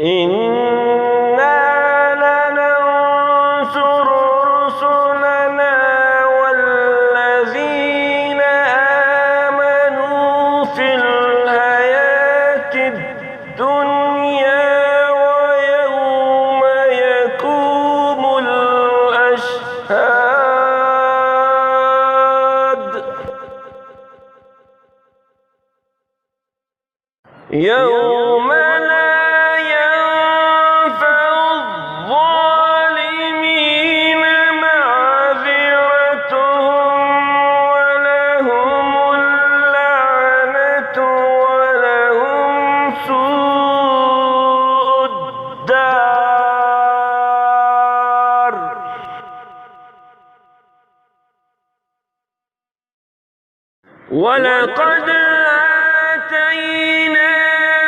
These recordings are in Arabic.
إنا لننصر رسلنا والذين آمنوا في الحياة الدنيا ويوم يقوم الأشهاد يوم لا ينفع الظالمين معذرتهم ولهم اللعنة ولهم سوء الدار ولقد آتينا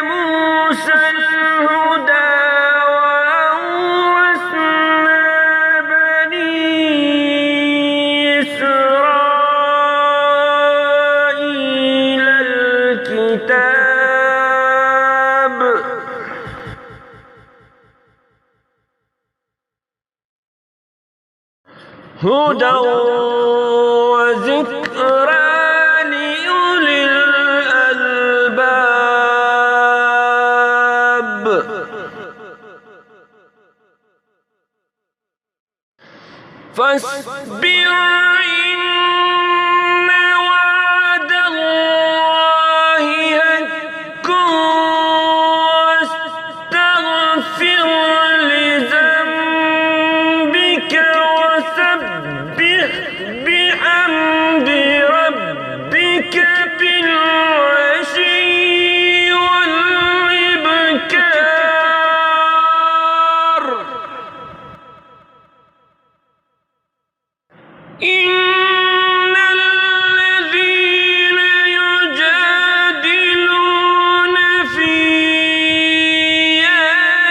موسى الهدى وأورثنا بني إسرائيل الكتاب هدى وذكرى فاصبر إن وعد الله حق واستغفر لذنبك وسبح بحمد ربك بالعشي والإبكار إن الذين يجادلون في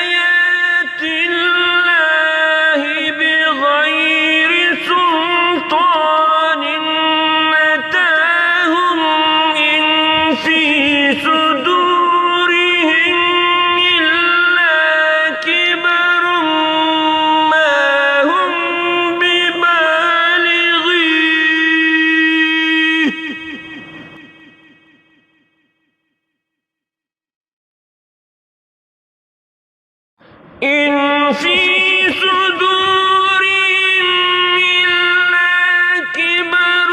آيات الله بغير سلطان أتاهم إن في صدورهم إلا كبر ما هم إن في صدورهم إلا كبر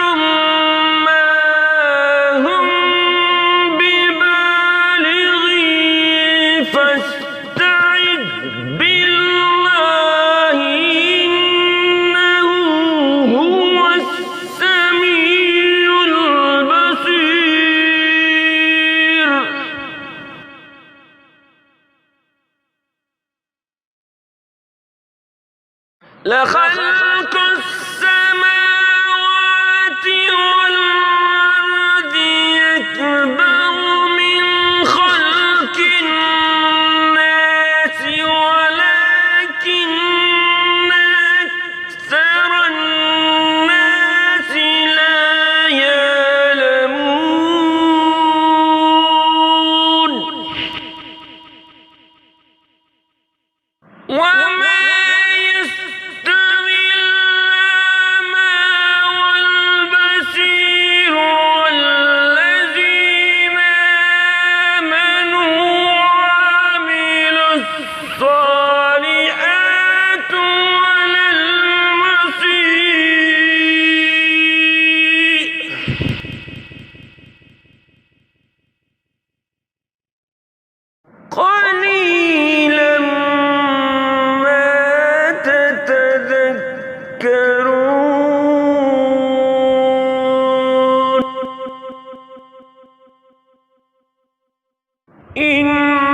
ما هم ببالغيه فاستعذ بالله إنه هو السميع البصير لخلق السماوات والأرض أكبر من خلق الناس ولكن أكثر الناس لا يعلمون وما الصالحات ولا المسيء قليلا ما تتذكرون